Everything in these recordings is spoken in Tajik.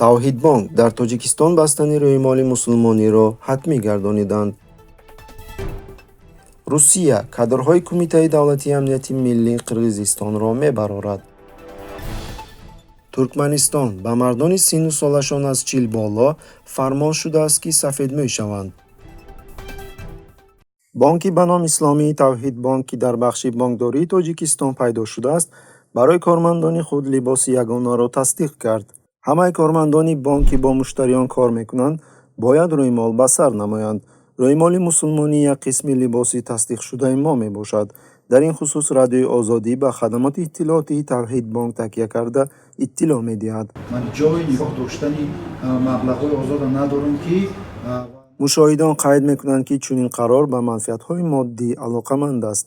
тавҳидбонк дар Тоҷикистон бастани рӯймоли мусулмониро ҳатмӣ гардониданд. Русия кадрҳои Кумитаи давлатии амнияти миллии Қирғизистонро мебарорад. Туркманистон ба мардони синну солашон аз 40 боло фармон шудааст, ки сафедмӯй шаванд. бонки ба ном исломии тавҳидбонк, ки дар бахши бонкдории Тоҷикистон пайдо шудааст, барои кормандони худ либоси ягонаро тасдиқ кард. ҳамаи кормандони бонк, ки бо муштариён кор мекунанд, бояд рӯймол ба сар намоянд. рӯймоли мусулмонӣ як қисми либоси тасдиқшудаи мо мебошад. дар ин хусус Радиои Озодӣ ба хадамоти иттилоотии Тавҳидбонк такя карда иттилоъ медиҳад. ман ҷойи нигоҳ доштани маблағҳои озода надорам, ки мушоҳидон қайд мекунанд, ки чунин қарор ба манфиатҳои моддӣ алоқаманд аст,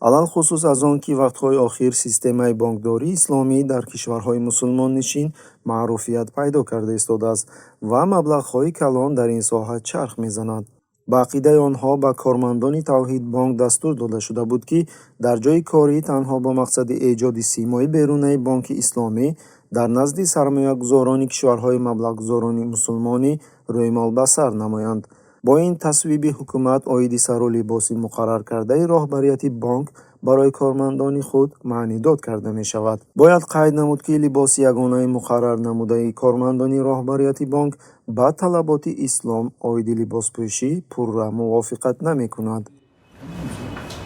алалхусус аз он ки вақтҳои охир системаи бонкдории исломӣ дар кишварҳои мусулмоннишин маъруфият пайдо карда истодааст ва маблағҳои калон дар ин соҳа чарх мезанад. ба ақидаи онҳо ба кормандони Тавҳидбонк дастур дода шуда буд, ки дар ҷойи корӣ танҳо бо мақсади эҷоди симои берунаи Бонки Исломӣ дар назди сармоягузорони кишварҳои маблағгузорони мусулмонӣ рӯймол ба сар намоянд. бо ин тасвиби ҳукумат оиди сару либоси муқарраркардаи роҳбарияти бонк барои кормандони худ маънидод карда мешавад. бояд қайд намуд, ки либоси ягонаи муқаррар намудаи кормандони роҳбарияти бонк ба талаботи ислом оиди либоспӯшӣ пурра мувофиқат намекунад.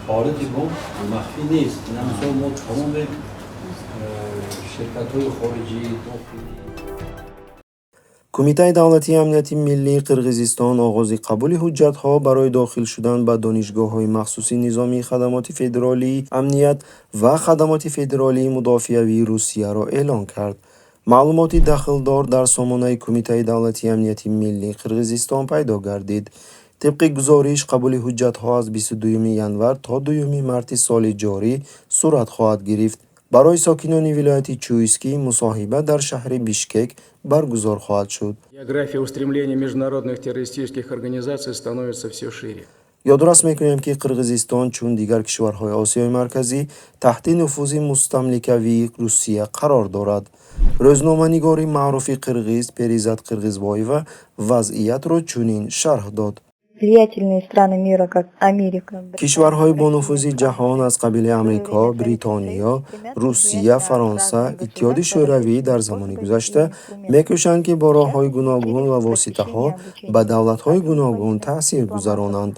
خارج بانک مخفی نیست. این مثلا ما تمام شرکت‌های خارجی داخلی кумитаи давлатии амнияти миллии Қирғизистон оғози қабули ҳуҷҷатҳо барои дохил шудан ба донишгоҳҳои махсуси низомии хадамоти федералии амният ва хадамоти федералии мудофиавии Русияро эълон кард. маълумоти дахлдор дар сомонаи Кумитаи давлатии амнияти миллии Қирғизистон пайдо гардид. тибқи гузориш, қабули ҳуҷҷатҳо аз 22 январ то 2 марти соли ҷорӣ сурат хоҳад гирифт. барои сокинони вилояти Чуйский мусоҳиба дар шаҳри Бишкек баргузор хоҳад шуд. География устремлений международных террористических организаций становится все шире. ёдрас мекунем, ки Қирғизистон чун дигар кишварҳои Осиёи марказӣ таҳти нуфузи мустамликавии Русия қарор дорад. рӯзноманигори маъруфи қирғиз Перизат Қирғизбоева вазъиятро чунин шарҳ дод. Влиятельные страны мира, как Америка. кишварҳои бо нуфузи ҷаҳон аз қабили Амрико, Бритониё, Русия, Фаронса, Иттиҳоди Шӯравӣ дар замони гузашта мекӯшанд, ки бо роҳҳои гуногун ва воситаҳо ба давлатҳои гуногун таъсир гузаронанд,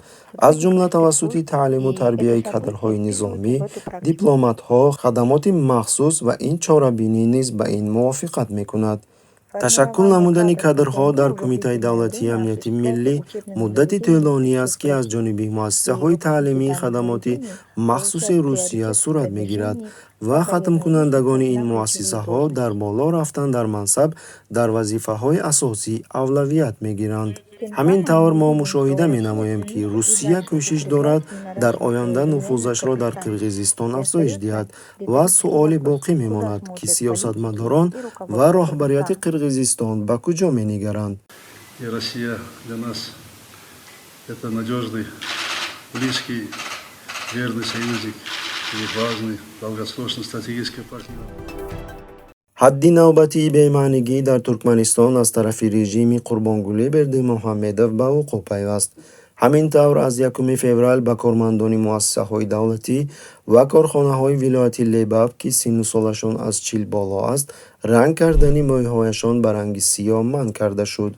аз ҷумла тавассути таълиму тарбияи кадрҳои низомӣ, дипломатҳо, хадамоти махсус ва ин чорабинӣ низ ба ин мувофиқат мекунад. ташаккул намудани кадрҳо дар Кумитаи давлатии амнияти миллӣ муддати тӯлонӣ аст, ки аз ҷониби муассисаҳои таълимии хадамоти махсуси Русия сурат мегирад ва хатмкунандагони ин муассисаҳо дар боло рафтан дар мансаб дар вазифаҳои асосӣ авлавият мегиранд. ҳамин тавр мо мушоҳида менамоем, ки Русия кӯшиш дорад дар оянда нуфузашро дар Қирғизистон афзоиш диҳад ва суоле боқӣ мемонад, ки сиёсатмадорон ва роҳбарияти Қирғизистон ба куҷо менигаранд. И Россия для нас это надежный, близкий, верный союзник и важный, долгосрочный стратегический партнер. ҳадди навбатии бемаънигӣ дар Туркманистон аз тарафи режими Қурбонгулӣ Бердимуҳаммедов ба вуқӯъ пайваст. ҳамин тавр аз 1 феврал ба кормандони муассисаҳои давлатӣ ва корхонаҳои вилояти Лебаб, ки синну солашон аз 40 боло аст, ранг кардани мӯйҳояшон ба ранги сиёҳ манъ карда шуд.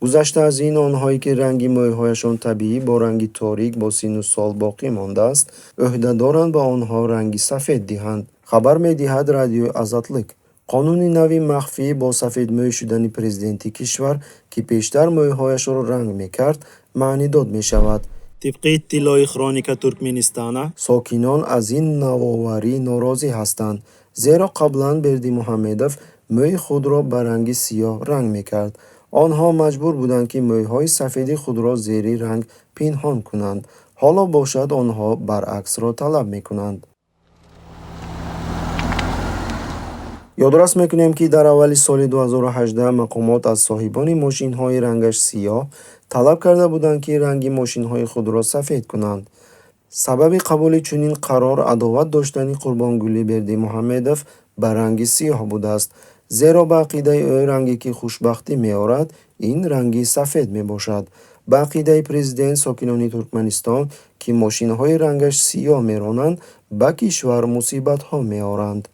гузашта аз ин, онҳое ки ранги мӯйҳояшон табиӣ бо ранги торик бо синну сол боқӣ мондааст, ӯҳдадоранд ба онҳо ранги сафед диҳанд. хабар медиҳад Радиои Азатлик. қонуни нави махфӣ бо сафедмӯй шудани президенти кишвар, ки пештар мӯйҳояшро ранг мекард, маънидод мешавад. тибқи иттилои Хроника Туркменистана, сокинон аз ин навоварӣ норозӣ ҳастанд, зеро қаблан Бердимуҳаммедов мӯйи худро ба ранги сиёҳ ранг мекард. онҳо маҷбур буданд, ки мӯйҳои сафеди худро зери ранг пинҳон кунанд. ҳоло бошад онҳо баръаксро талаб мекунанд. ёдрас мекунем, ки дар аввали соли 2018 мақомот аз соҳибони мошинҳои рангаш сиёҳ талаб карда буданд, ки ранги мошинҳои худро сафед кунанд. сабаби қабули чунин қарор адоват доштани Қурбонгулӣ Бердимуҳаммедов ба ранги сиёҳ будааст, зеро ба ақидаи ӯ ранге ки хушбахтӣ меорад, ин ранги сафед мебошад. ба ақидаи президент, сокинони Туркманистон, ки мошинҳои рангаш сиёҳ меронанд, ба кишвар мусибатҳо меоранд.